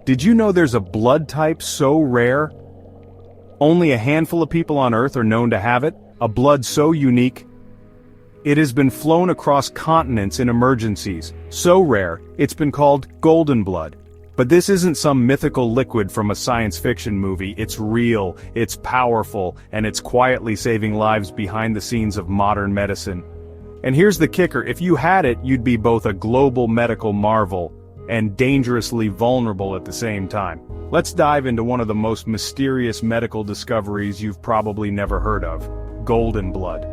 Did you know there's a blood type so rare? Only a handful of people on Earth are known to have it, a blood so unique. It has been flown across continents in emergencies, so rare, it's been called golden blood. But this isn't some mythical liquid from a science fiction movie. It's real, it's powerful, and it's quietly saving lives behind the scenes of modern medicine. And here's the kicker, if you had it, you'd be both a global medical marvel and dangerously vulnerable at the same time. Let's dive into one of the most mysterious medical discoveries you've probably never heard of: golden blood.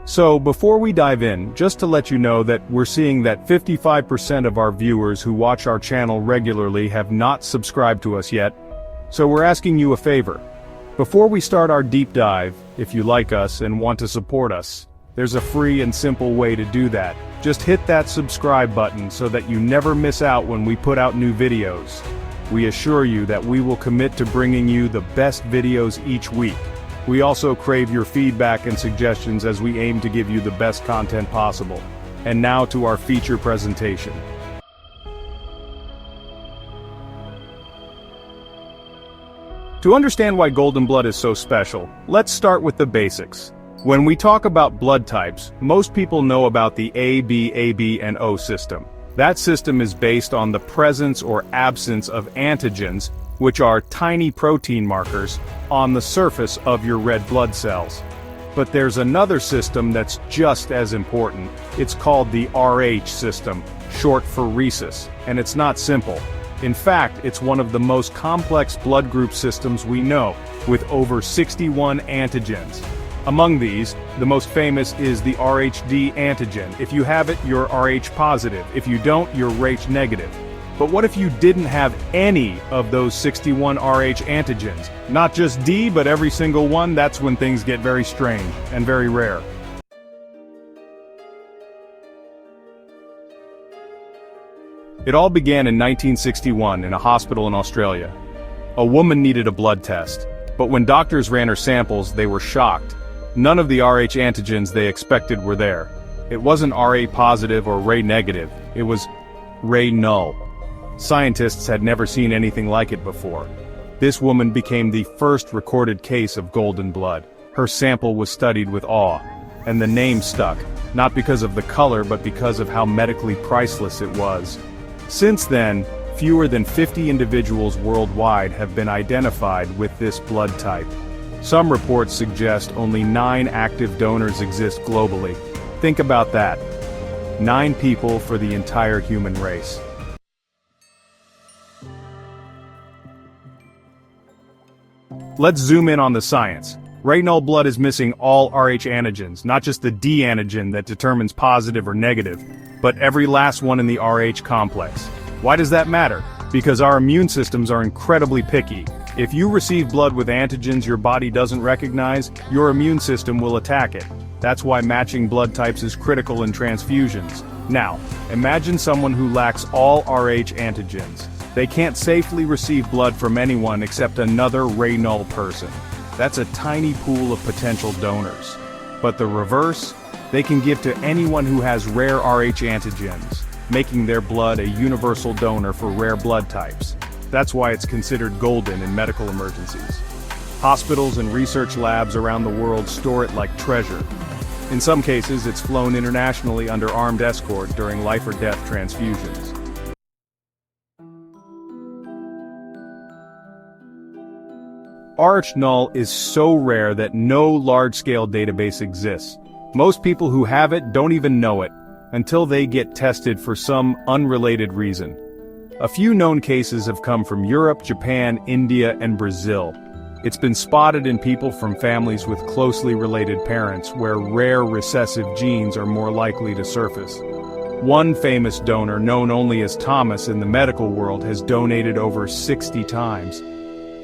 So, before we dive in, just to let you know that we're seeing that 55% of our viewers who watch our channel regularly have not subscribed to us yet, so we're asking you a favor. Before we start our deep dive, if you like us and want to support us, there's a free and simple way to do that. Just hit that subscribe button so that you never miss out when we put out new videos. We assure you that we will commit to bringing you the best videos each week. We also crave your feedback and suggestions as we aim to give you the best content possible. And now to our feature presentation. To understand why golden blood is so special, let's start with the basics. When we talk about blood types, most people know about the AB, and O system. That system is based on the presence or absence of antigens, which are tiny protein markers, on the surface of your red blood cells. But there's another system that's just as important. It's called the Rh system, short for rhesus, and it's not simple. In fact, it's one of the most complex blood group systems we know, with over 61 antigens. Among these, the most famous is the Rhd antigen. If you have it, you're Rh positive. If you don't, you're Rh negative. But what if you didn't have any of those 61 Rh antigens? Not just D, but every single one? That's when things get very strange and very rare. It all began in 1961 in a hospital in Australia. A woman needed a blood test, but when doctors ran her samples, they were shocked. None of the Rh antigens they expected were there. It wasn't Ra positive or Rh negative, it was Rh-null. Scientists had never seen anything like it before. This woman became the first recorded case of golden blood. Her sample was studied with awe, and the name stuck, not because of the color but because of how medically priceless it was. Since then, fewer than 50 individuals worldwide have been identified with this blood type. Some reports suggest only 9 active donors exist globally. Think about that. 9 people for the entire human race. Let's zoom in on the science. Rh-null blood is missing all Rh antigens, not just the D antigen that determines positive or negative, but every last one in the Rh complex. Why does that matter? Because our immune systems are incredibly picky. If you receive blood with antigens your body doesn't recognize, your immune system will attack it. That's why matching blood types is critical in transfusions. Now, imagine someone who lacks all Rh antigens. They can't safely receive blood from anyone except another Rh-null person. That's a tiny pool of potential donors. But the reverse? They can give to anyone who has rare Rh antigens, making their blood a universal donor for rare blood types. That's why it's considered golden in medical emergencies. Hospitals and research labs around the world store it like treasure. In some cases, it's flown internationally under armed escort during life-or-death transfusions. Rh-null is so rare that no large-scale database exists. Most people who have it don't even know it, until they get tested for some unrelated reason. A few known cases have come from Europe, Japan, India, and Brazil. It's been spotted in people from families with closely related parents, where rare recessive genes are more likely to surface. One famous donor, known only as Thomas in the medical world, has donated over 60 times.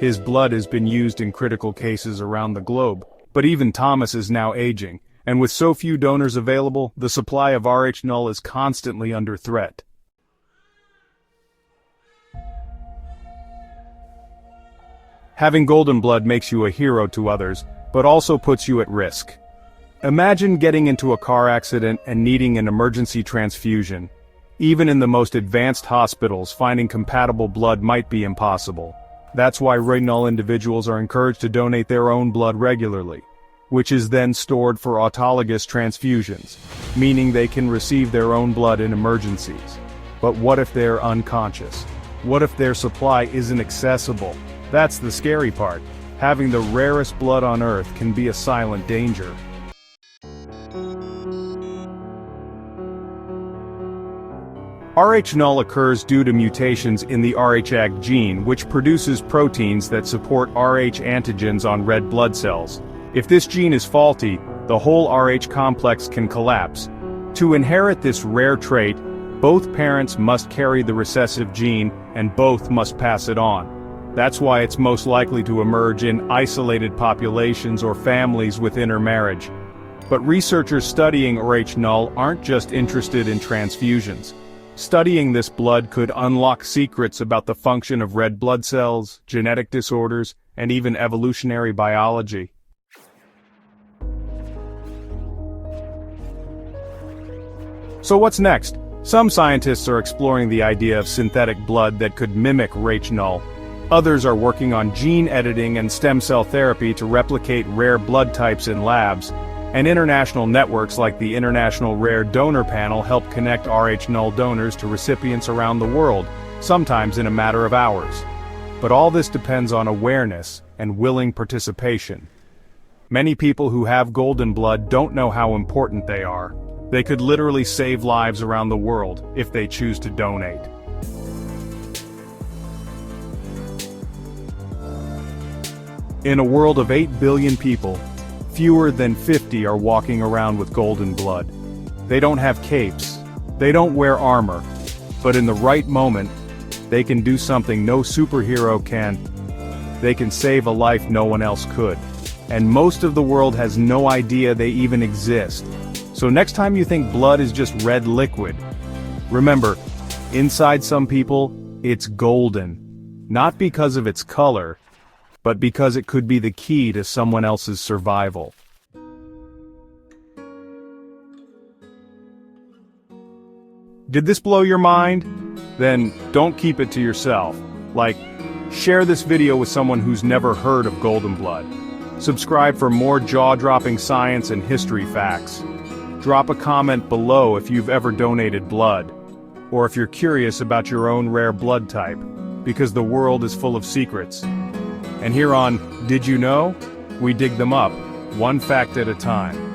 His blood has been used in critical cases around the globe. But even Thomas is now aging, and with so few donors available, the supply of Rh-null is constantly under threat. Having golden blood makes you a hero to others, but also puts you at risk. Imagine getting into a car accident and needing an emergency transfusion. Even in the most advanced hospitals, finding compatible blood might be impossible. That's why Rh-null individuals are encouraged to donate their own blood regularly, which is then stored for autologous transfusions, meaning they can receive their own blood in emergencies. But what if they're unconscious? What if their supply isn't accessible? That's the scary part. Having the rarest blood on Earth can be a silent danger. Rh-null occurs due to mutations in the Rh-ag gene, which produces proteins that support Rh antigens on red blood cells. If this gene is faulty, the whole Rh complex can collapse. To inherit this rare trait, both parents must carry the recessive gene, and both must pass it on. That's why it's most likely to emerge in isolated populations or families with intermarriage. But researchers studying Rh-null aren't just interested in transfusions. Studying this blood could unlock secrets about the function of red blood cells, genetic disorders, and even evolutionary biology. So what's next? Some scientists are exploring the idea of synthetic blood that could mimic Rh-null. Others are working on gene editing and stem cell therapy to replicate rare blood types in labs. And international networks like the International Rare Donor Panel help connect Rh-null donors to recipients around the world, sometimes in a matter of hours. But all this depends on awareness and willing participation. Many people who have golden blood don't know how important they are. They could literally save lives around the world if they choose to donate. In a world of 8 billion people, fewer than 50 are walking around with golden blood. They don't have capes, they don't wear armor, but in the right moment, they can do something no superhero can. They can save a life no one else could. And most of the world has no idea they even exist. So next time you think blood is just red liquid, remember, inside some people, it's golden. Not because of its color, but because it could be the key to someone else's survival. Did this blow your mind? Then don't keep it to yourself. Share this video with someone who's never heard of golden blood. Subscribe for more jaw-dropping science and history facts. Drop a comment below if you've ever donated blood, or if you're curious about your own rare blood type, because the world is full of secrets. And here on Did You Know? We dig them up, one fact at a time.